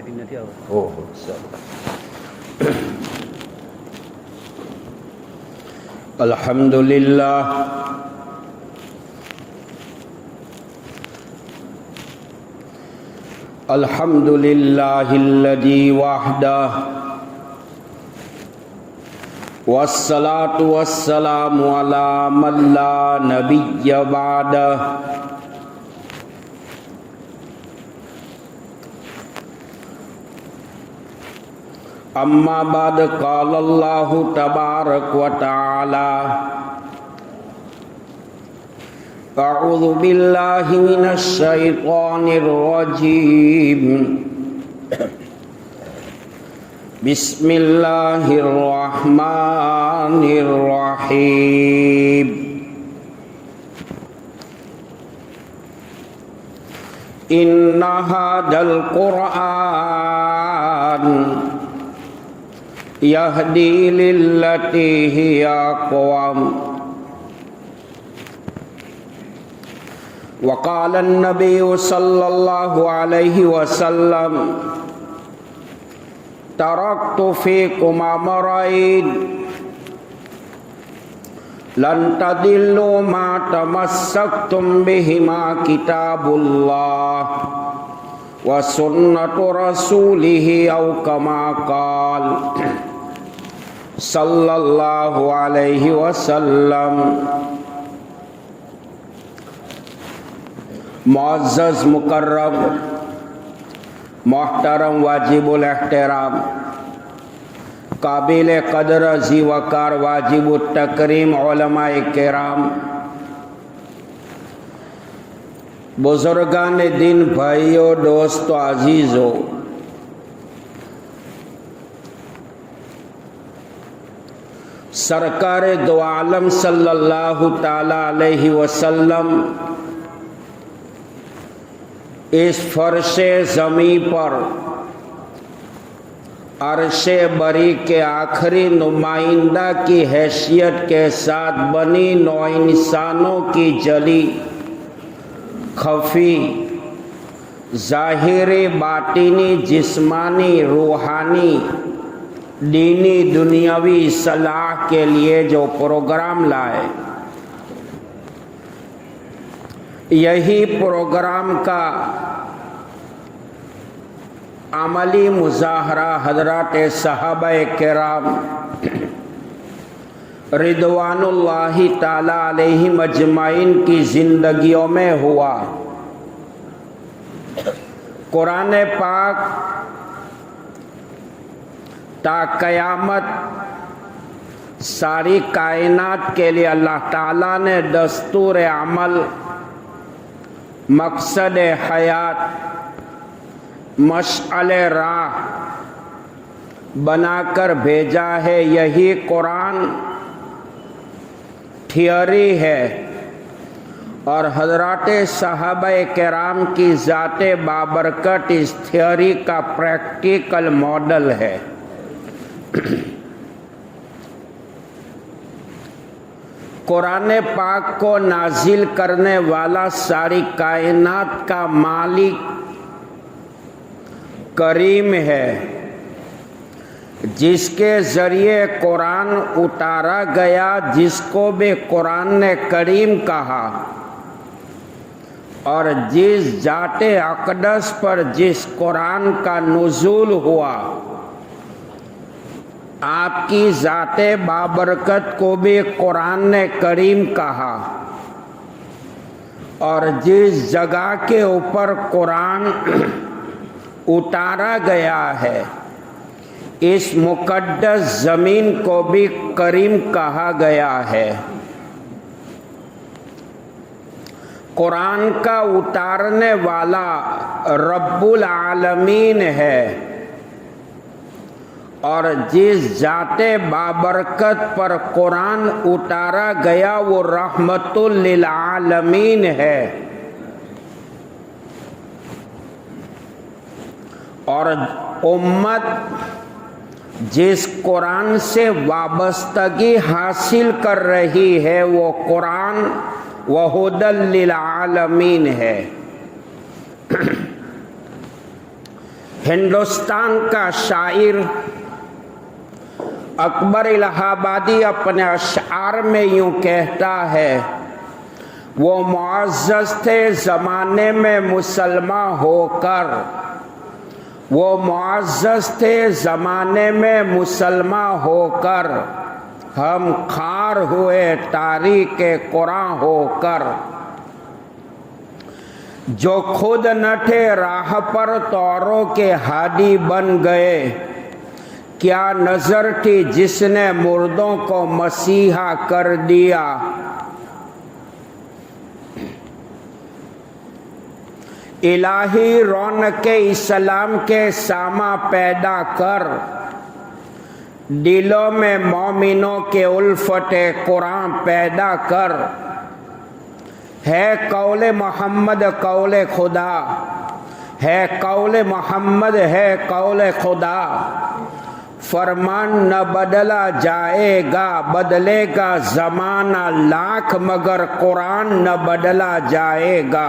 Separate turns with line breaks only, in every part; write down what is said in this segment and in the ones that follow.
Lighting નથી આવતું.
ઓહો સારું. અલ્હમ્દુલિલ્લાહ અલ્હમ્દુલિલ્લાહિલ્લઝી વહદહ વસ્સલાતુ વસ્સલામુ અલા મન લા નબિય્ય બઅદહ. अम्मा बाद क़ाल अल्लाहु तबारक व तआला अऊज़ु बिल्लाहि मिनश शैतानिर रजीम बिस्मिल्लाहिर रहमानिर रहीम. इन्ना हादल क़ुरआन यहदी लिल्लती हिया अक़वम. वक़ाल अन्नबिय्यु सल्लल्लाहु अलैहि वसल्लम तरक्तु फ़ीकुम अमरैन लन तदिल्लु मा तमस्सक्तुम बिहिमा किताबुल्लाह व सुन्नतु रसूलिही औ कमा क़ाल सल्लल्लाहु अलैहि वसल्लम. मुअज़्ज़ज़ मुकर्रम मोहतरम वाजिबुल एहतराम काबिल कदर ज़ी वकार वाजिबुत तकरीम उलमाए किराम बुजुर्गान दिन भाइयों दोस्तों अजीज़ों, सरकार दो आलम सल्लल्लाहु ताला अलैहि वसल्लम इस फर्शे ज़मी पर अर्शे बरी के आखिरी नुमाइंदा की हैसियत के साथ बनी नौ इंसानों की जली खफी ज़ाहिरी बातिनी जिस्मानी रूहानी दीनी दुनियावी सलाह के लिए जो प्रोग्राम लाए, यही प्रोग्राम का अमली मुज़ाहरा हज़रात सहाबाए किराम रिदवानुल्लाहि ताला अलैहिम अजमाइन की ज़िंदगियों में हुआ. कुरान पाक ता क़यामत सारी कायनात के लिए अल्लाह ताला ने दस्तूर अमल, मकसद हयात, मशअले राह बनाकर भेजा है. यही कुरान थियरी है और हज़रात सहाबाए किराम की ज़ाते बाबरकत इस थियरी का प्रैक्टिकल मॉडल है. कुरान पाक को नाजिल करने वाला सारी कायनात का मालिक करीम है, जिसके ज़रिए कुरान उतारा गया, जिसको भी कुरान ने करीम कहा, और जिस जाते अक़दस पर जिस कुरान का नुज़ूल हुआ, आपकी ज़ाते बाबरकत को भी कुरान ने करीम कहा. और जिस जगह के ऊपर कुरान उतारा गया है, इस मुक़द्दस ज़मीन को भी करीम कहा गया है. कुरान का उतारने वाला रब्बुल आलमीन है और जिस जाते बाबरकत पर कुरान उतारा गया वो रहमतुल लिल आलमीन है. और उम्मत जिस कुरान से वाबस्तगी हासिल कर रही है वो कुरान वहुदल लिल आलमीन है। हिंदुस्तान का शायर अकबर इलाहाबादी अपने अशआर में यूं कहता है, वो मुअज़्ज़ज़ थे ज़माने में मुसलमान होकर, वो मुअज़्ज़ज़ थे ज़माने में मुसलमान होकर, हम खार हुए तारीक़े कुरान होकर। जो खुद न थे राह पर तौरों के हादी बन गए, क्या नज़र थी जिसने मुर्दों को मसीहा कर दिया। इलाही रौनके इस्लाम के सामा पैदा कर, दिलों में मोमिनों के उल्फते कुरान पैदा कर। है कौले मोहम्मद कौले खुदा, है कौले मोहम्मद है कौले खुदा। फरमान न बदला जाएगा, बदलेगा ज़माना लाख, मगर कुरान न बदला जाएगा।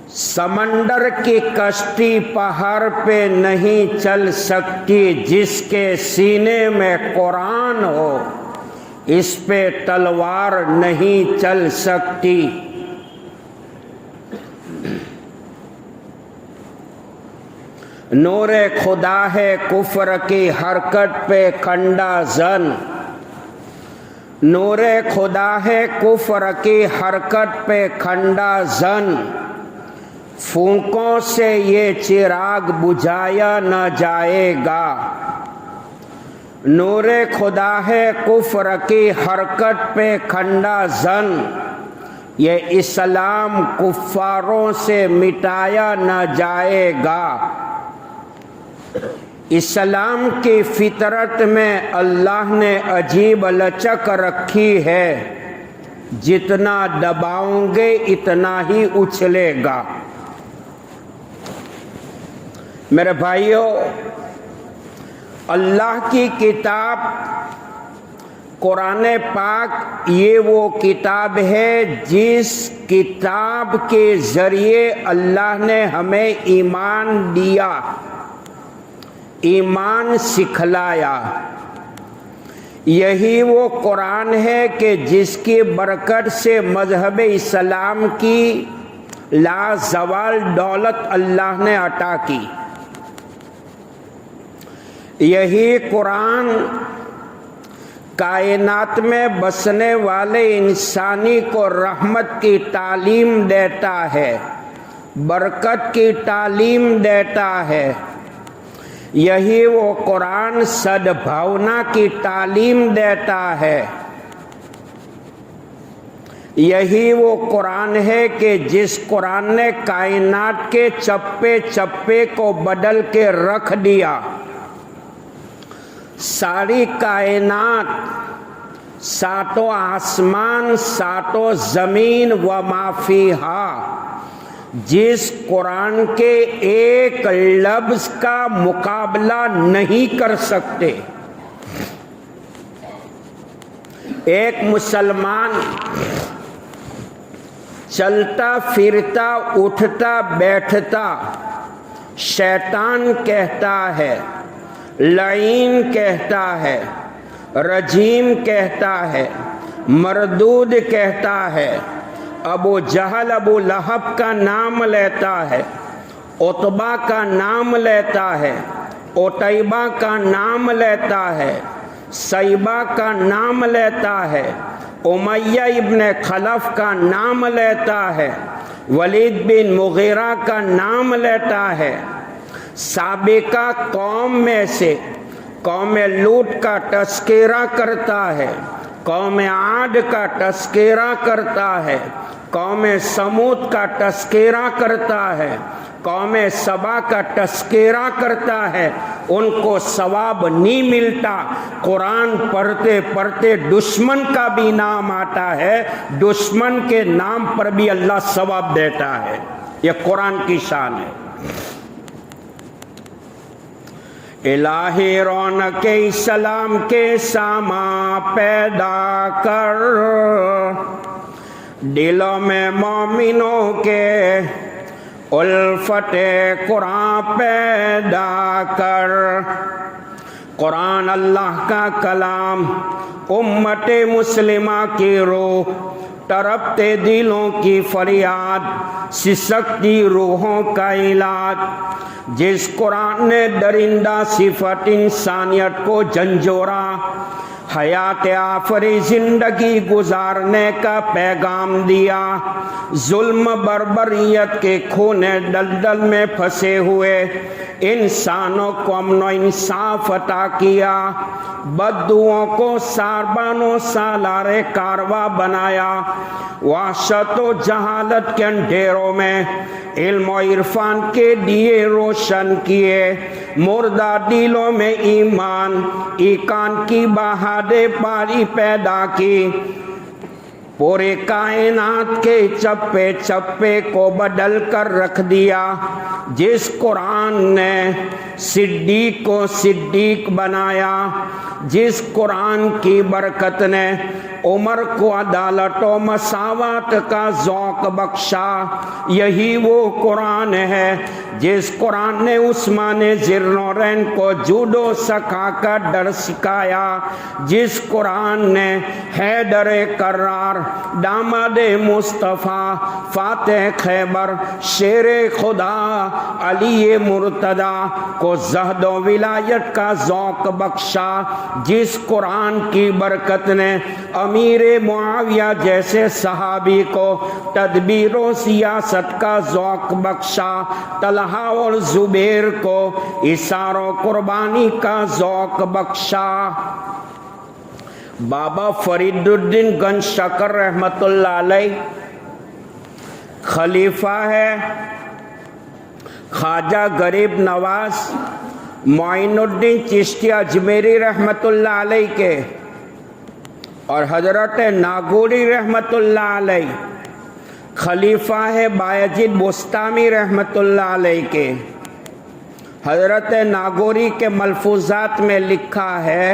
समंदर की कश्ती पहाड़ पे नहीं चल सकती, जिसके सीने में कुरान हो इस पे तलवार नहीं चल सकती। नूरे खुदा है कुफ्र की हरकत पे खंडा जन, नूरे खुदा है कुफ्र की हरकत पे खंडा जन। फूंकों से ये चिराग बुझाया न जाएगा। नूरे खुदा है कुफ्र की हरकत पे खंडा जन, ये इस्लाम कुफ्फारों से मिटाया न जाएगा। इस्लाम की फितरत में अल्लाह ने अजीब लचक रखी है, जितना दबाओगे इतना ही उछलेगा। मेरे भाइयों, अल्लाह की किताब कुरान पाक ये वो किताब है जिस किताब के ज़रिए अल्लाह ने हमें ईमान दिया, ईमान सिखलाया। यही वो कुरान है कि जिसकी बरकत से मज़हब इस्लाम की लाज़वाल दौलत अल्लाह ने अता की। यही कुरान कायनात में बसने वाले इंसानी को रहमत की तालीम देता है, बरकत की तालीम देता है। यही वो कुरान सद्भावना की तालीम देता है। यही वो कुरान है कि जिस कुरान ने कायनात के चप्पे चप्पे को बदल के रख दिया। सारी कायनात, सातों आसमान, सातों ज़मीन व माफीहा, जिस कुरान के एक लफ्ज़ का मुकाबला नहीं कर सकते। एक मुसलमान चलता फिरता उठता बैठता शैतान कहता है, लाइन कहता है, रजीम कहता है, मरदूद कहता है, अबू जहल अबू लहब का नाम लेता है, उतबा का नाम लेता है, उतैबा का नाम लेता है, सैबा का नाम लेता है, उमैया इब्न खलफ का नाम लेता है, वलीद बिन मुगीरा का नाम लेता है। साबिका कौम में से कौम लूत का तस्करा करता है, कौम आद का तस्करा करता है, कौम समूद का तस्करा करता है, कौम सबा का तस्करा करता है। उनको सवाब नहीं मिलता। कुरान पढ़ते पढ़ते दुश्मन का भी नाम आता है, दुश्मन के नाम पर भी अल्लाह सवाब देता है। यह कुरान की शान है। इलाही रौनक इस्लाम के सामा पैदा कर, दिलों में मोमिनों के उल्फते कुरान पैदा कर। कुरान अल्लाह का कलाम, उम्मते मुस्लिमा की रूह, तरपते दिलों की फरियाद, सिसकती रूहों का इलाज। जिस कुरान ने दरिंदा सिफत इंसानियत को झंझोरा, हयात आफरी जिंदगी गुजारने का पैगाम दिया, जुल्म बर्बरियत के खूने दलदल में फंसे हुए इंसानों को अमन इंसाफ अता किया, बद्दुओं को सारबानो सालारे कारवा बनाया, वहशत व जहालत के अंधेरों में इल्म और इरफान के दिए रोशन किए, मुर्दा दिलों में ईमान ईकान की बहादे पारी पैदा की, पूरे कायनात के चप्पे चप्पे को बदल कर रख दिया। जिस कुरान ने सिद्दीक को सिद्दीक बनाया, जिस कुरान की बरकत ने उमर को अदालत और मसावत का ज़ौक़ बख्शा, यही वो कुरान है जिस कुरान ने उस्मान ज़िन्नुरैन को जूडो सिखा डर सिखाया, जिस कुरान ने हैदर कर्रार, दामाद मुस्तफ़ा, फातेह खैबर, शेर खुदा, अली मुर्तदा को ज़हद व विलायत का ज़ौक़ बख्शा, जिस कुरान की बरकत ने अमीर मुआविया जैसे सहाबी को तदबीर व सियासत का ज़ौक़ बख्शा, तलहा और ज़ुबैर को इशारों कुर्बानी का ज़ौक़ बख्शा। बाबा फरीदुद्दीन गंज शकर रहमतुल्लाह अलैह खलीफा है ख्वाजा गरीब नवाज मोइनुद्दीन चिश्ती अजमेरी रहमतुल्लाह अलैह के, और हजरत नागौरी रहमतुल्लाह अलैह खलीफा है बायजीद बुस्तामी रहमतुल्लाह अलैह के। हजरत नागौरी के मलफूजात में लिखा है,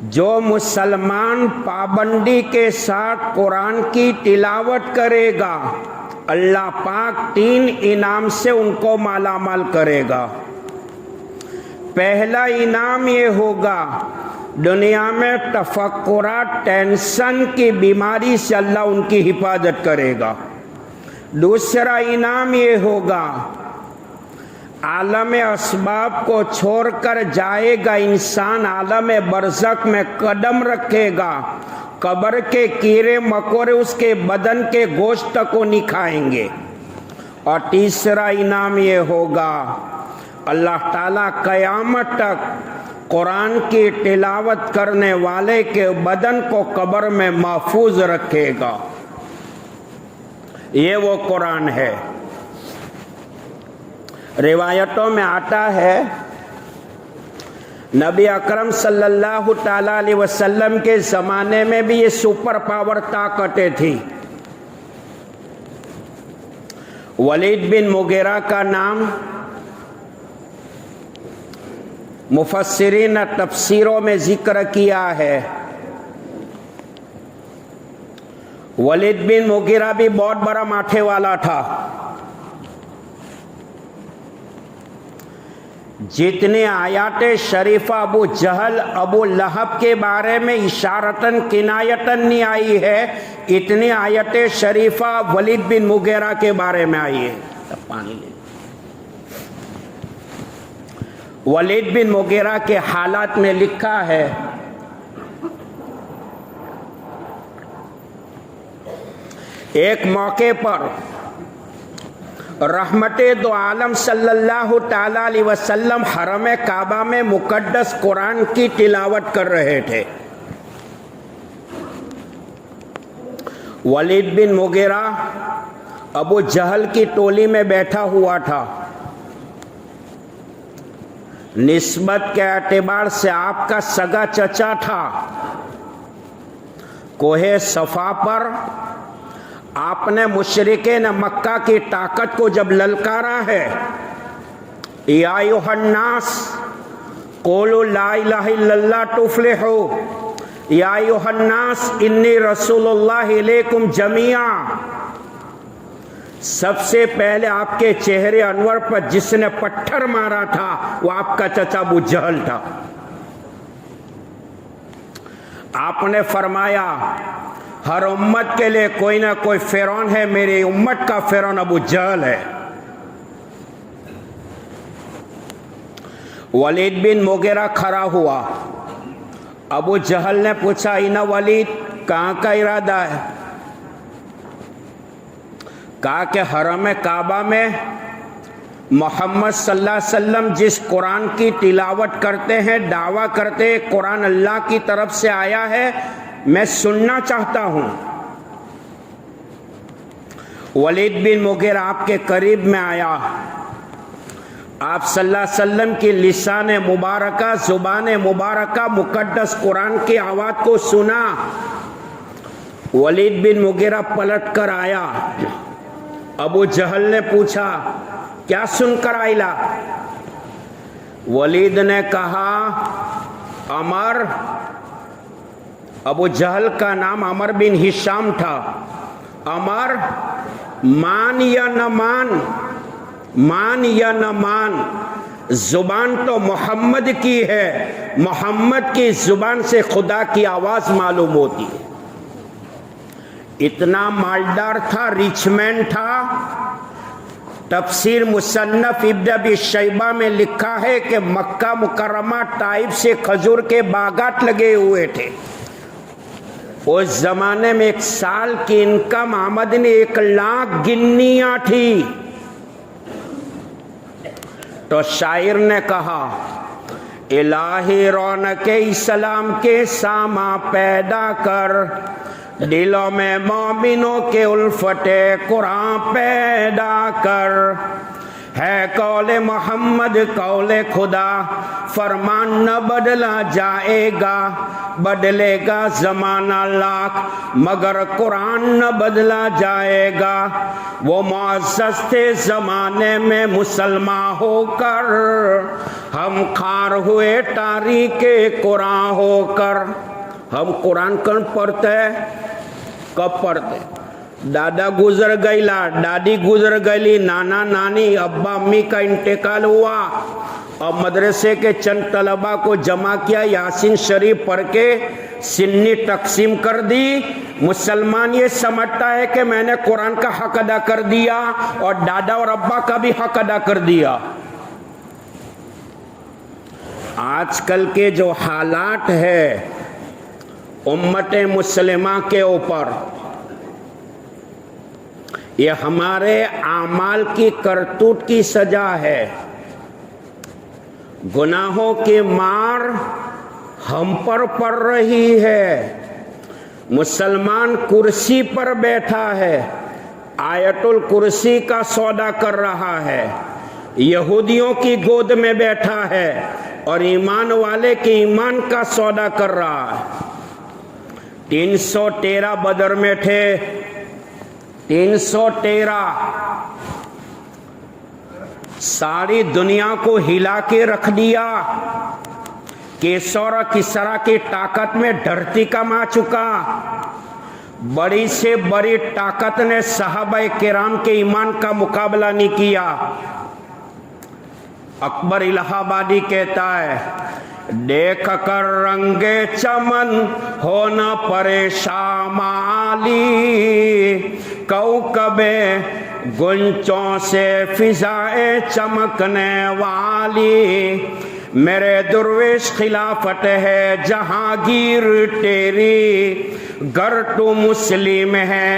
जो मुसलमान पाबंदी के साथ कुरान की तिलावत करेगा, अल्लाह पाक 3 इनाम से उनको मालामाल करेगा। पहला इनाम ये होगा, दुनिया में तफक्कुरात टेंशन की बीमारी से अल्लाह उनकी हिफाजत करेगा। दूसरा इनाम ये होगा, आलम असबाब को छोड़कर जाएगा इंसान, आलम बरज़ख में कदम रखेगा, कब्र के कीड़े मकोड़े उसके बदन के गोश्त को नहीं खाएंगे। और तीसरा इनाम ये होगा, अल्लाह ताला क़यामत तक कुरान की तिलावत करने वाले के बदन को कब्र में महफूज रखेगा। ये वो कुरान है। रिवायतों में आता है, नबी अकरम सल्लल्लाहु ताला अलैहि वसल्लम के ज़माने में भी ये सुपर पावर ताकतें थी। वलीद बिन मुगीरा का नाम मुफस्सिरीन तफसीरों में जिक्र किया है। वलीद बिन मुगीरा भी बहुत बड़ा माथे वाला था। जितने आयाते शरीफा अबू जहल अबू लहब के बारे में इशारतन किनायतन नहीं आई है, इतनी आयते शरीफा वलीद बिन मुगीरा के बारे में आई है। तब पानी ले। वलीद बिन मुगीरा के हालात में लिखा है, एक मौके पर रहमते दो आलम सल्लल्लाहु ताला अलैहि वसल्लम हरम काबा में मुकद्दस कुरान की तिलावत कर रहे थे। वलीद बिन मुगीरा अबू जहल की टोली में बैठा हुआ था। निस्बत के एतबार से आपका सगा चचा था। कोहे सफा पर आपने मुशरिकीन मक्का की ताकत को जब ललकारा है, या अय्युहन्नास क़ूलू ला इलाहा इल्लल्लाह तुफ़्लिहू, या अय्युहन्नास इन्नी रसूलुल्लाह इलैकुम जमीआ, सबसे पहले आपके चेहरे अनवर पर जिसने पत्थर मारा था वो आपका चचा अबू जहल था। आपने फरमाया हर उम्मत के लिए कोई ना कोई फिरौन है, मेरी उम्मत का फिरौन अबू जहल है। वलीद बिन मुगीरा खड़ा हुआ। अबू जहल ने पूछा, इना वलीद कहाँ का इरादा है? कहा कि हरम काबा में मोहम्मद सल्लल्लाहु अलैहि वसल्लम जिस कुरान की तिलावत करते हैं, दावा करते हैं कुरान अल्लाह की तरफ से आया है, मैं सुनना चाहता हूं। वलीद बिन मुगीरा आपके करीब में आया। आप सल्लल्लाहु अलैहि वसल्लम की लिसान मुबारका, जुबान मुबारका, मुकद्दस कुरान की आवाज़ को सुना। वलीद बिन मुगीरा पलट कर आया। अबू जहल ने पूछा, क्या सुनकर आइला? वलीद ने कहा, अमर। अबू जहल का नाम अमर बिन हिशाम था। अमर, मान या न मान, मान या न मान, जुबान तो मोहम्मद की है, मोहम्मद की जुबान से खुदा की आवाज मालूम होती है। इतना मालदार था, रिचमैन था। तफसीर मुसन्नफ इब्न अबी शैबा में लिखा है कि मक्का मुकर्रमा ताइफ से खजूर के बागात लगे हुए थे। उस जमाने में एक साल की इनकम आमदनी 1 लाख गिन्नियां थी। तो शायर ने कहा, इलाही रौनक इस्लाम के सामा पैदा कर, दिलों में मोमिनों के उल्फते कुरान पैदा कर। है कौले मोहम्मद कौले खुदा, फरमान न बदला जाएगा, बदलेगा जमाना लाख मगर कुरान न बदला जाएगा। वो मुअज़्ज़ज़ थे जमाने में मुसलमान होकर, हम खार हुए तारीके कुरान होकर। हम कुरान कौन पढ़ते हैं? कब पढ़ते? दादा गुजर गईला, दादी गुजर गईली, नाना नानी, अब्बा अम्मी का इंतकाल हुआ और मदरसे के चंद तलबा को जमा किया, यासीन शरीफ पढ़ के सिन्नी तकसीम कर दी। मुसलमान ये समझता है कि मैंने कुरान का हक अदा कर दिया और दादा और अब्बा का भी हक अदा कर दिया। आजकल के जो हालात है उम्मत मुस्लिमा के ऊपर, ये हमारे आमाल की करतूत की सजा है। गुनाहों की मार हम पर पड़ रही है। मुसलमान कुर्सी पर बैठा है, आयतुल कुर्सी का सौदा कर रहा है, यहूदियों की गोद में बैठा है और ईमान वाले के ईमान का सौदा कर रहा है। 313 बदर में थे, 313 सारी दुनिया को हिला के रख दिया। केसर और किसरा की ताकत में धरती कमा चुका। बड़ी से बड़ी ताकत ने सहाबा किराम के ईमान का मुकाबला नहीं किया। अकबर इलाहाबादी कहता है, देख कर रंगे चमन हो न परेशान माली, कौकबे गुंचों से फिजाए चमकने वाली। मेरे दुर्वेश खिलाफत है जहांगीर तेरी, गर तू मुस्लिम है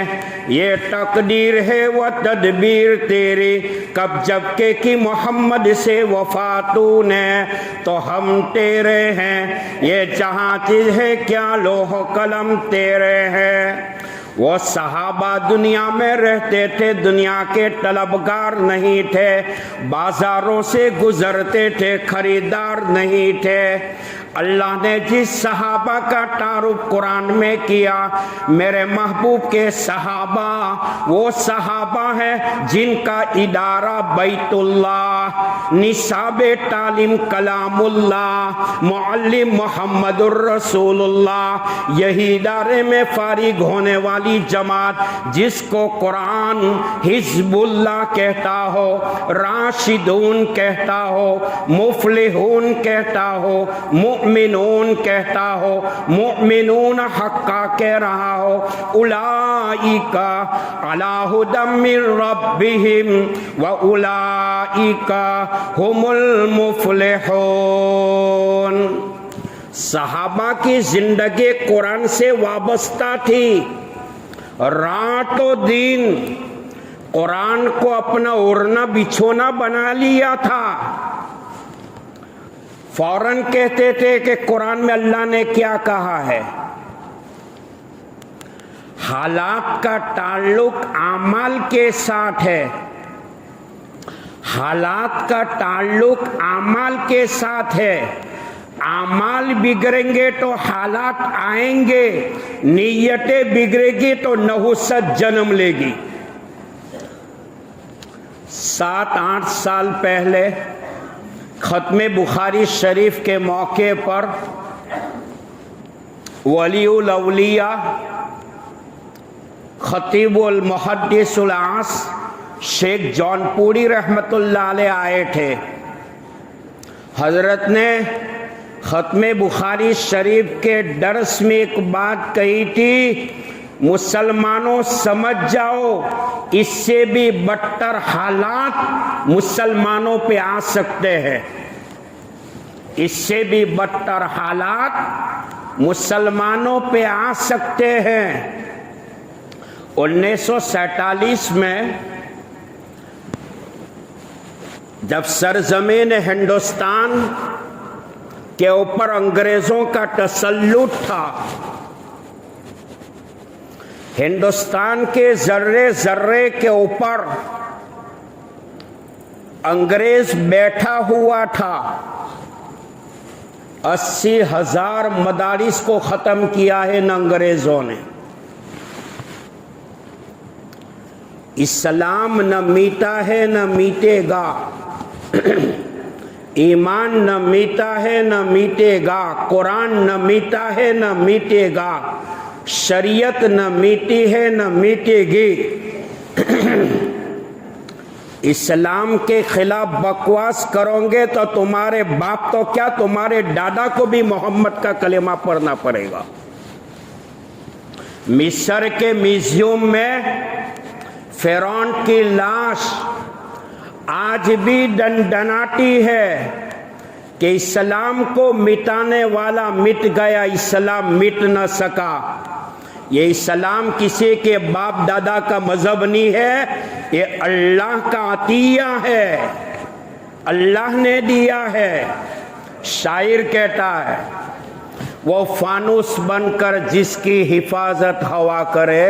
ये तकदीर है वो तदबीर तेरी। कब जबके कि मोहम्मद से वफा तूने तो हम तेरे हैं, ये जहां चीज है क्या लोह कलम तेरे हैं। वो सहाबा दुनिया में रहते थे, दुनिया के तलबगार नहीं थे, बाजारों से गुजरते थे, खरीदार नहीं थे। अल्लाह ने जिस सहाबा का तारुफ कुरान में किया, मेरे महबूब के सहाबा वो सहाबा है जिनका इदारा बैतुल्लाह, निसाब तालीम कलामुल्लाह, मुअल्लिम मोहम्मदुर रसूलुल्लाह, यही इदारे में फारिग होने वाली जमात जिसको कुरान हिज़्बुल्लाह कहता हो, राशिदून कहता हो, मुफलिहून कहता हो, मुमिनून कहता हो, मुमिनून हक्का कह रहा हो, उलाइका अला हुदम मिन रब्बिहिम व उलाइका हुमुल मुफलिहून। सहाबा की जिंदगी कुरान से वाबस्ता थी। रातों दिन कुरान को अपना ओढ़ना बिछोना बना लिया था। फौरन कहते थे कि कुरान में अल्लाह ने क्या कहा है। हालात का ताल्लुक आमाल के साथ है। हालात का ताल्लुक आमाल के साथ है। आमाल बिगड़ेंगे तो हालात आएंगे, नीयतें बिगड़ेगी तो नहुसत जन्म लेगी। 7-8 साल पहले खत्मे बुखारी शरीफ के मौके पर वलीउल औलिया खतीबुल मुहद्दिसुल आस शेख जौनपुरी रहमतुल्लाह अलैह आए थे। हजरत ने खत्मे बुखारी शरीफ के दर्स में एक बात कही थी, मुसलमानों समझ जाओ इससे भी बदतर हालात मुसलमानों पे आ सकते हैं। इससे भी बदतर हालात मुसलमानों पे आ सकते हैं। 1947 में जब सरजमीन हिंदुस्तान के ऊपर अंग्रेजों का तसल्लुत था, हिंदुस्तान के जर्रे जर्रे के ऊपर अंग्रेज बैठा हुआ था। 80,000 मदारिस को खत्म किया है इन अंग्रेजों ने। इस्लाम न मीटा है न मीटेगा, ईमान न मीटा है न मीटेगा, कुरान न मीटा है न मीटेगा, शरीयत न मीटी है न मीटेगी। इस्लाम के खिलाफ बकवास करोगे तो तुम्हारे बाप तो क्या, तुम्हारे दादा को भी मोहम्मद का कलेमा पढ़ना पड़ेगा। मिस्र के म्यूजियम में फिरौन की लाश आज भी दंडनाती है कि इस्लाम को मिटाने वाला मिट गया, इस्लाम मिट न सका। ये इस्लाम किसी के बाप दादा का मजहब नहीं है, ये अल्लाह का अतिया है, अल्लाह ने दिया है। शायर कहता है, वो फानूस बनकर जिसकी हिफाजत हवा करे,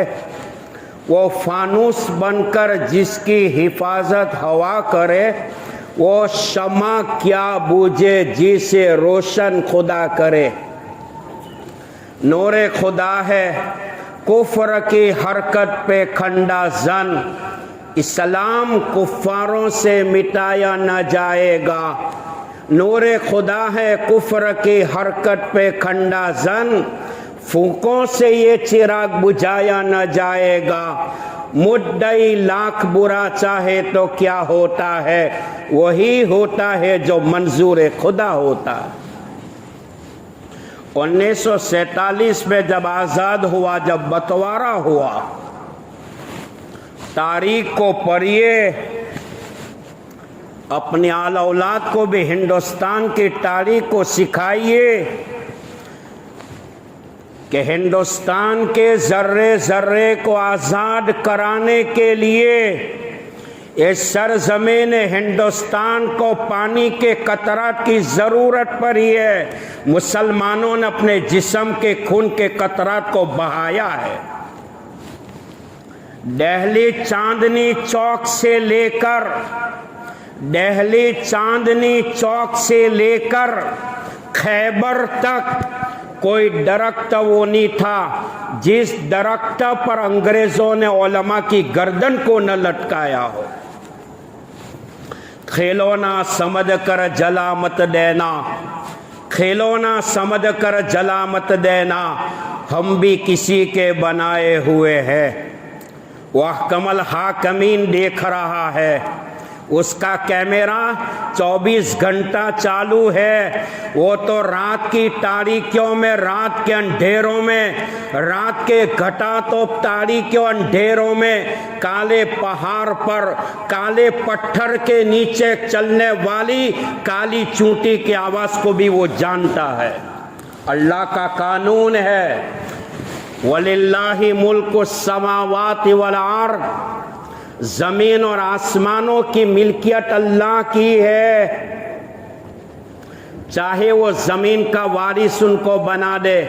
वो फानूस बनकर जिसकी हिफाजत हवा करे, वो शमा क्या बूझे जिसे रोशन खुदा करे। नूरे खुदा है कुफ्र की हरकत पे खंडा जन, इस्लाम कुफ्फारों से मिटाया न जाएगा। नूरे खुदा है कुफ्र की हरकत पे खंडा जन, फूकों से ये चिराग बुझाया न जाएगा। मुद्दई लाख बुरा चाहे तो क्या होता है, वही होता है जो मंजूर खुदा होता है। 1947 में जब आज़ाद हुआ, जब बंटवारा हुआ, तारीख को पढ़िए, अपने आला औलाद को भी हिंदुस्तान की तारीख को सिखाइए कि हिंदुस्तान के जर्रे जर्रे को आज़ाद कराने के लिए इस सरजमीन हिंदुस्तान को पानी के कतरात की ज़रूरत पड़ी है। मुसलमानों ने अपने जिस्म के खून के कतरात को बहाया है। दिल्ली चांदनी चौक से लेकर, दिल्ली चांदनी चौक से लेकर खैबर तक कोई दरख्त वो नहीं था जिस दरख्त पर अंग्रेजों ने उलमा की गर्दन को न लटकाया हो। खिलौना समझ कर जला मत देना, खिलौना समझ कर जला मत देना, हम भी किसी के बनाए हुए हैं। वह कमल हाकमीन देख रहा है, उसका कैमरा 24 घंटा चालू है। वो तो रात की तारीकियों में, रात के अंधेरों में, रात के घटातोप तारीकियों अंधेरों में, काले पहाड़ पर काले पत्थर के नीचे चलने वाली काली चूंटी की आवाज को भी वो जानता है। अल्लाह का कानून है, वलिल्लाहि मुल्कु समावाति वल अर्द, जमीन और आसमानों की मिल्कियत अल्लाह की है। चाहे वो जमीन का वारिस उनको बना दे।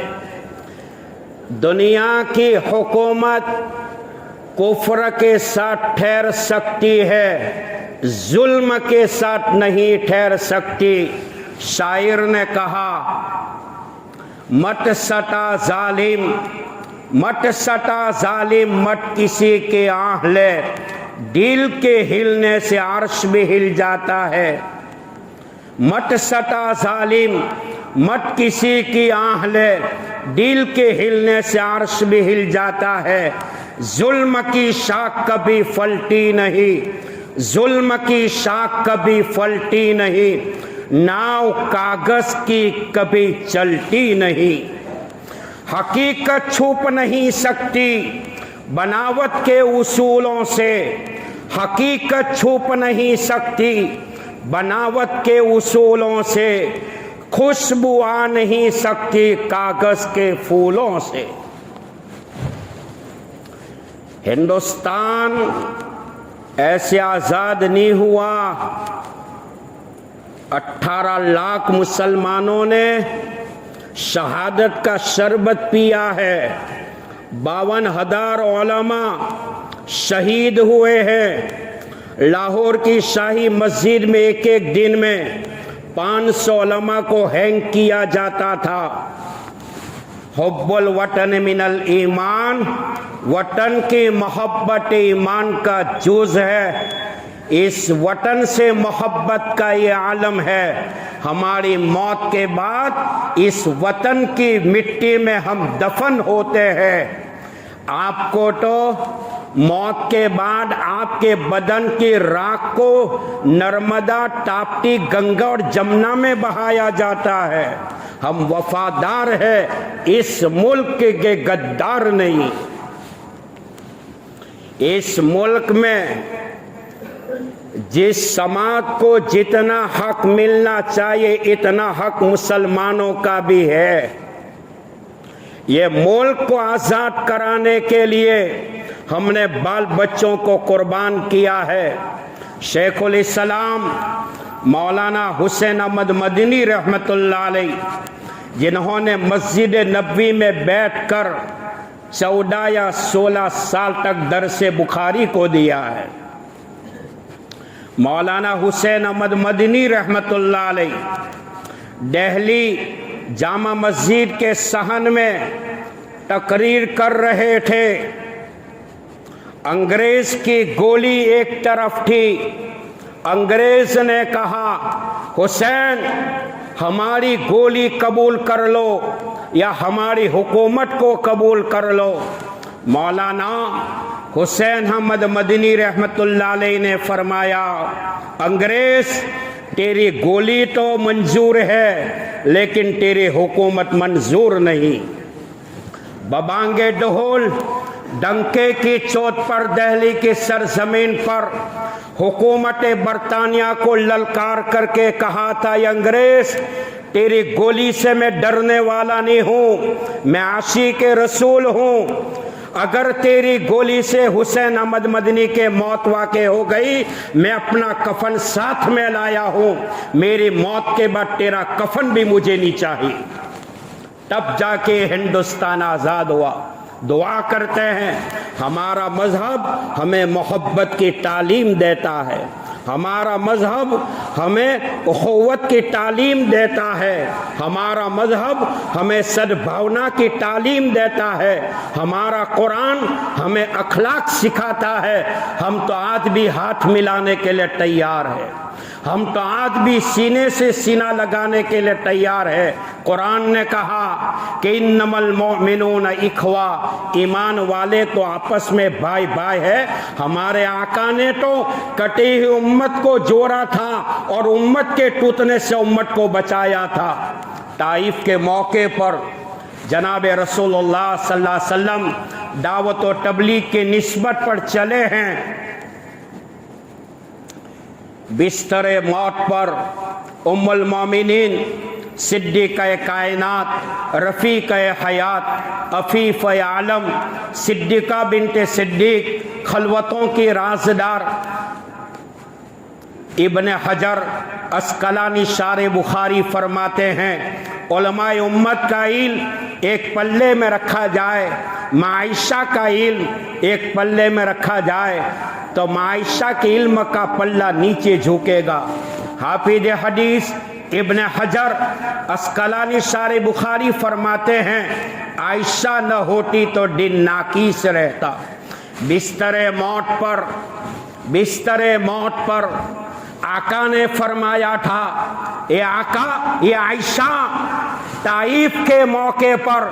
दुनिया की हुकूमत कुफ्र के साथ ठहर सकती है, जुल्म के साथ नहीं ठहर सकती। शायर ने कहा, मत सटा जालिम, मत सटा जालिम, मत किसी के आह ले, दिल के हिलने से अर्श भी हिल जाता है। मत सटा जालिम, मत किसी की आह ले, दिल के हिलने से अर्श भी हिल जाता है। जुल्म की शाख कभी फलती नहीं, जुल्म की शाख कभी फलती नहीं, नाव कागज की कभी चलती नहीं। हकीकत छुप नहीं सकती बनावट के उसूलों से, हकीकत छुप नहीं सकती बनावट के उसूलों से, खुशबू आ नहीं सकती कागज के फूलों से। हिंदुस्तान ऐसे आजाद नहीं हुआ। 18 लाख मुसलमानों ने शहादत का शरबत पिया है। 52,000 उलमा शहीद हुए हैं। लाहौर की शाही मस्जिद में एक एक दिन में 500 उलमा को हैंग किया जाता था। हुब्बुल वतन मिनल ईमान, वतन की मोहब्बत ईमान का जुज़ है। इस वतन से मोहब्बत का ये आलम है। हमारी मौत के बाद इस वतन की मिट्टी में हम दफन होते हैं। आपको तो मौत के बाद आपके बदन की राख को नर्मदा, ताप्ती, गंगा और जमुना में बहाया जाता है। हम वफादार हैं, इस मुल्क के गद्दार नहीं। इस मुल्क में जिस समाज को जितना हक मिलना चाहिए इतना हक मुसलमानों का भी है। ये मुल्क को आज़ाद कराने के लिए हमने बाल बच्चों को कुर्बान किया है। शेखुल इस्लाम मौलाना हुसैन अहमद मदनी रहमतुल्लाह अलैह, जिन्होंने मस्जिद नबवी में बैठकर 14 या 16 साल तक दरसे बुखारी को दिया है। मौलाना हुसैन अहमद मदनी रहमतुल्लाह अलैह दिल्ली जामा मस्जिद के सहन में तकरीर कर रहे थे। अंग्रेज की गोली एक तरफ थी। अंग्रेज ने कहा, हुसैन हमारी गोली कबूल कर लो या हमारी हुकूमत को कबूल कर लो। मौलाना हुसैन अहमद मदनी रहमतुल्लाह अलैह ने फरमाया, अंग्रेज तेरी गोली तो मंजूर है लेकिन तेरी हुकूमत मंजूर नहीं। बबांगे ढोल डंके की चोट पर दिल्ली की सरजमीन पर हुकूमत बरतानिया को ललकार करके कहा था, अंग्रेज तेरी गोली से मैं डरने वाला नहीं हूँ, मैं आशिक रसूल हूँ। अगर तेरी गोली से हुसैन अहमद मदनी के मौत वाक़े हो गई, मैं अपना कफन साथ में लाया हूँ। मेरी मौत के बाद तेरा कफन भी मुझे नहीं चाहिए। तब जाके हिंदुस्तान आज़ाद हुआ। दुआ करते हैं, हमारा मजहब हमें मोहब्बत की तालीम देता है। हमारा मजहब हमें उख़्वत की तालीम देता है, हमारा मज़हब हमें सद्भावना की तालीम देता है, हमारा कुरान हमें अखलाक सिखाता है। हम तो आज भी हाथ मिलाने के लिए तैयार है, हम तो आज भी सीने से सीना लगाने के लिए तैयार है। कुरान ने कहा कि इन्नमल मोमिनून इखवा, ईमान वाले तो आपस में भाई भाई है। हमारे आका ने तो कटी हुई उम्मत को जोड़ा था और उम्मत के टूटने से उम्मत को बचाया था। ताइफ के मौके पर जनाब रसूलुल्लाह सल्लल्लाहु अलैहि वसल्लम दावत और तबलीग की निस्बत पर चले हैं। बिस्तरे मौत पर उम्मुल मोमिनीन सिद्दीक़े कायनात रफ़ीक़े हयात अफ़ीफ़ आलम सिद्दीक़ा बिन्ते सिद्दीक़ खलवतों की राज़दार इब्न हजर अस्क़लानी शारे बुखारी फरमाते हैं, उलमाए उम्मत का इल्म एक पल्ले में रखा जाए, माइशा का इल्म एक पल्ले में रखा जाए तो माइशा के इल्म का पल्ला नीचे झुकेगा। हाफिज़ हदीस इब्न हजर अस्क़लानी शारे बुखारी फरमाते हैं, आयशा न होती तो दिन नाकीस रहता। बिस्तरे मौत पर आका ने फरमाया था, ये आका, ये आयशा, ताइफ के मौके पर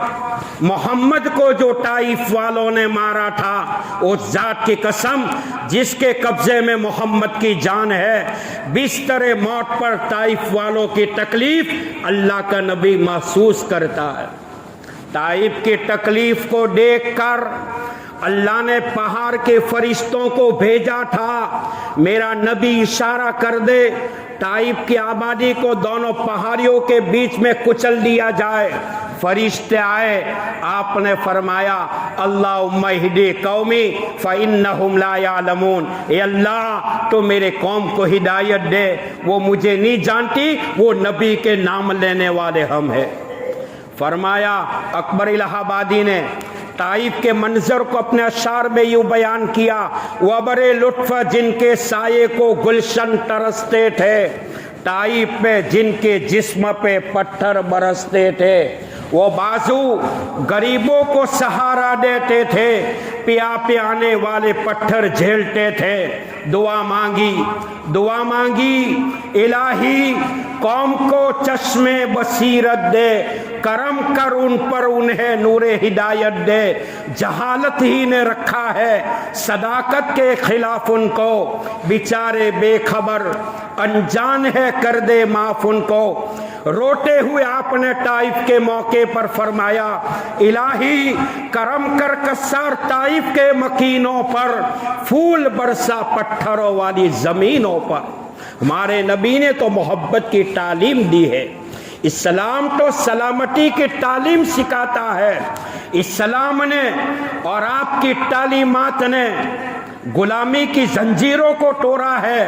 मोहम्मद को जो ताइफ वालों ने मारा था, उस जात की कसम जिसके कब्जे में मोहम्मद की जान है, बिस्तरे मौत पर ताइफ वालों की तकलीफ अल्लाह का नबी महसूस करता है। ताइफ की तकलीफ को देखकर अल्लाह ने पहाड़ के फरिश्तों को भेजा था, मेरा नबी इशारा कर दे ताइफ की आबादी को दोनों पहाड़ियों के बीच में कुचल दिया जाए। फरिश्ते आए, आपने फरमाया, अल्लाहुम्मा इहदी कौमी फ़इन्नहुम ला यालमून, ए अल्लाह तो मेरे कौम को हिदायत दे, वो मुझे नहीं जानती, वो नबी के नाम लेने वाले हम हैं। फरमाया अकबर इलाहाबादी ने ताइफ के मंजर को अपने अशार में यूं बयान किया, वबरे लुत्फ जिनके साये को गुलशन तरसते थे, ताइफ में जिनके जिस्म पे पत्थर बरसते थे, वो बाजू गरीबों को सहारा देते थे, पिया पियाने वाले पत्थर झेलते थे। दुआ मांगी इलाही कौम को चश्मे बसीरत दे, करम कर उन पर उन्हें नूरे हिदायत दे, जहालत ही ने रखा है सदाकत के खिलाफ उनको, बेचारे बेखबर अनजान है कर दे माफ उनको। रोते हुए आपने ताइफ के मौके पर फरमाया, इलाही करम कर कस्सार ताइफ के मकीनों पर, फूल बरसा पत्थरों वाली जमीनों पर। हमारे नबी ने तो मोहब्बत की तालीम दी है, इस्लाम तो सलामती की तालीम सिखाता है। इस्लाम ने और आपकी तालीमात ने गुलामी की जंजीरों को तोड़ा है,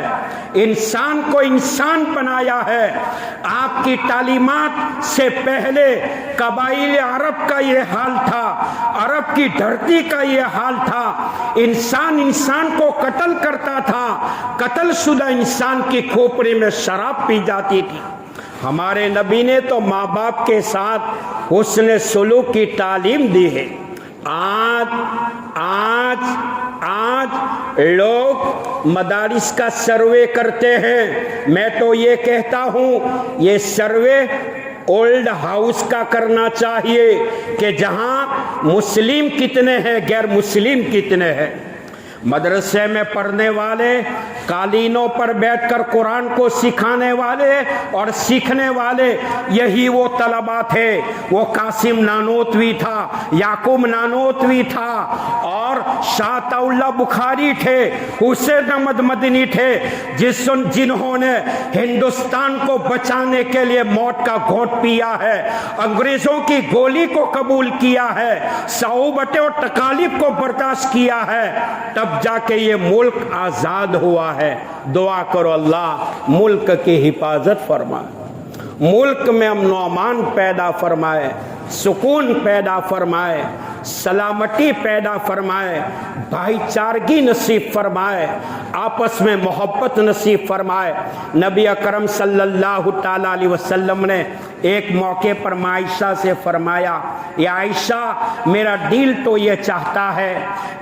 इंसान को इंसान बनाया है। आपकी तालीमात से पहले कबाइल अरब का ये हाल था, अरब की धरती का ये हाल था। इंसान इंसान को कत्ल करता था, कत्लशुदा इंसान की खोपड़ी में शराब पी जाती थी। हमारे नबी ने तो माँ बाप के साथ हुस्न सुलूक की तालीम दी है। आज लोग मदारिस का सर्वे करते हैं, मैं तो ये कहता हूँ ये सर्वे ओल्ड हाउस का करना चाहिए कि जहाँ मुस्लिम कितने हैं, गैर मुस्लिम कितने हैं। मदरसे में पढ़ने वाले, कालीनों पर बैठकर कुरान को सिखाने वाले और सीखने वाले, यही वो तलबा थे। वो कासिम नानोतवी था, याकूब नानोतवी था और शाहतउल्लाह बुखारी थे, हुसैन अहमद मदनी थे, जिन्होंने हिंदुस्तान को बचाने के लिए मौत का घोंट पिया है, अंग्रेजों की गोली को कबूल किया है, सऊबतें और तकालीफ को बर्दाश्त किया है, तब जाके ये मुल्क आजाद हुआ है। दुआ करो अल्लाह मुल्क की हिफाजत फरमाए, मुल्क में अमन व अमान पैदा फरमाए, सुकून पैदा फरमाए, सलामती पैदा फरमाए, भाईचारगी नसीब फरमाए, आपस में मोहब्बत नसीब फरमाए। नबी अकरम सल्लल्लाहु ताला अलैहि वसल्लम ने एक मौके पर आयशा से फरमाया, या आयशा, मेरा दिल तो ये चाहता है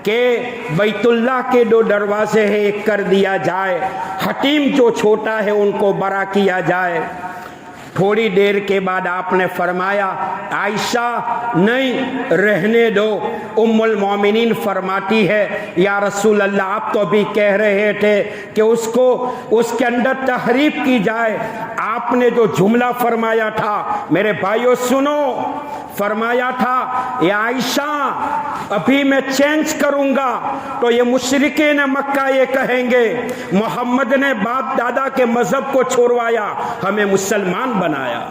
कि बैतुल्लाह के 2 दरवाजे हैं, एक कर दिया जाए, हटीम जो छोटा है उनको बड़ा किया जाए। थोड़ी देर के बाद आपने फरमाया, आयशा नहीं, रहने दो। उम्मुल मोमिनीन फरमाती है, या रसूल अल्लाह, आप तो अभी कह रहे थे कि उसको उसके अंदर तहरीफ की जाए। आपने जो जुमला फरमाया था, मेरे भाइयों सुनो, फरमाया था, या आयशा, अभी मैं चेंज करूंगा तो ये मुशरिकीन मक्का ये कहेंगे मोहम्मद ने बाप दादा के मजहब को छोड़वाया, हमें मुसलमान बनाया,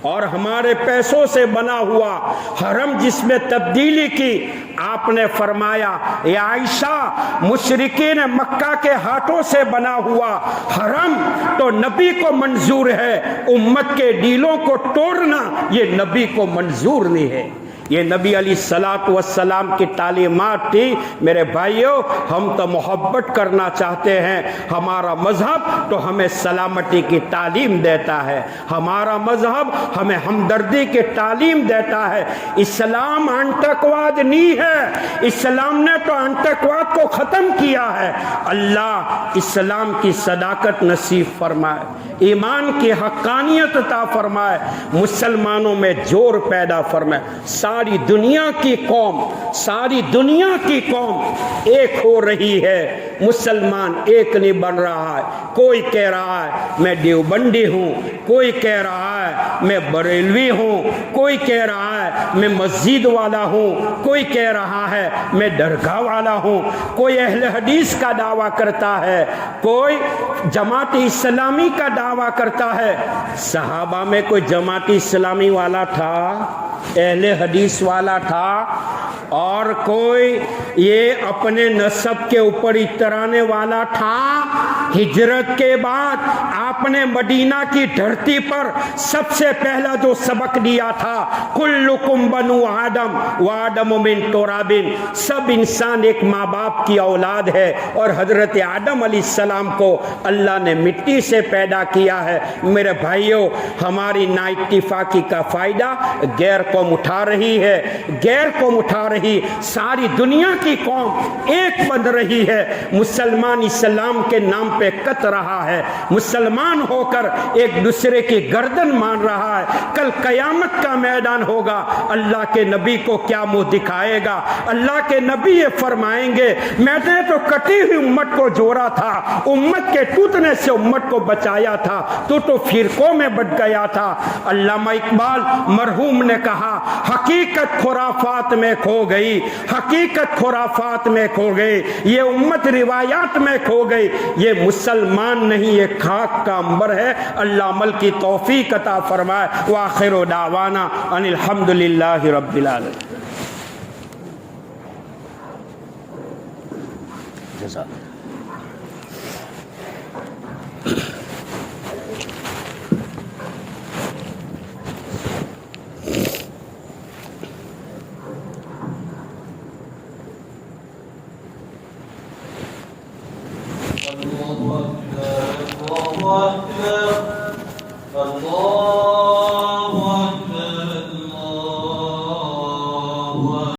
और हमारे पैसों से बना हुआ हरम जिसमें तब्दीली की। आपने फरमाया, या आयशा, मुशरिकीन मक्का के हाथों से बना हुआ हरम तो नबी को मंजूर है, उम्मत के दिलों को तोड़ना ये नबी को मंजूर नहीं है। ये नबी अलैहिस्सलातु वस्सलाम की तालीमात थी। मेरे भाइयों, हम तो मोहब्बत करना चाहते हैं, हमारा मजहब तो हमें सलामती की तालीम देता है, हमारा मजहब हमें हमदर्दी की तालीम देता है। इस्लाम आतंकवाद नहीं है, इस्लाम ने तो आतंकवाद को ख़त्म किया है। अल्लाह इस्लाम की सदाकत नसीब फरमाए, ईमान की हक्कानियत अता फरमाए, मुसलमानों में जोर पैदा फरमाए। सारी दुनिया की कौम, सारी दुनिया की कौम एक हो रही है, मुसलमान एक नहीं बन रहा है। कोई कह रहा है मैं देवबंदी हूँ, कोई कह रहा है मैं बरेलवी हूँ, कोई कह रहा है मैं मस्जिद वाला हूँ, कोई कह रहा है मैं दरगाह वाला हूँ, कोई अहले हदीस का दावा करता है, कोई जमात इस्लामी का दावा करता है। सहाबा में कोई जमात इस्लामी वाला था, अहले हदीस वाला था, और कोई ये अपने नसब के ऊपर इतराने वाला था। हिजरत के बाद आपने मदीना की धरती पर सबसे पहला जो सबक दिया था, कुल्लुकुम बनु आदम व आदम मिन तुराबिन, सब इंसान एक माँ बाप की औलाद है, और हजरत आदम अलैहिस्सलाम को अल्लाह ने मिट्टी से पैदा किया है। मेरे भाइयों, हमारी नाइत्तिफाकी का फायदा गैर कौम उठा रही है, गैर कौम उठा रही, सारी दुनिया की कौम एक बन रही है। मुसलमान इस्लाम के नाम पे कत रहा है, मुसलमान होकर एक दूसरे की गर्दन मान रहा है। कल कयामत का मैदान होगा, अल्लाह के नबी को क्या मुंह दिखाएगा? अल्लाह के नबी ये फरमाएंगे, मैंने तो कटी हुई उम्मत को जोड़ा था, उम्मत के टूटने से उम्मत को बचाया था, तो फिरकों में बट गया था। अल्लामा इकबाल मरहूम ने कहा, हकीकत खुराफात में खो गई, हकीकत खुराफात में खो गई, ये उम्मत रिवायात में खो गई, ये मुसलमान नहीं, ये खाक का अंबर है। अल्लाह अमल की तौफीक अता फरमाए। व आखिरु दावाना अनिल हम्दुलिल्लाहि रब्बिल आलमीन।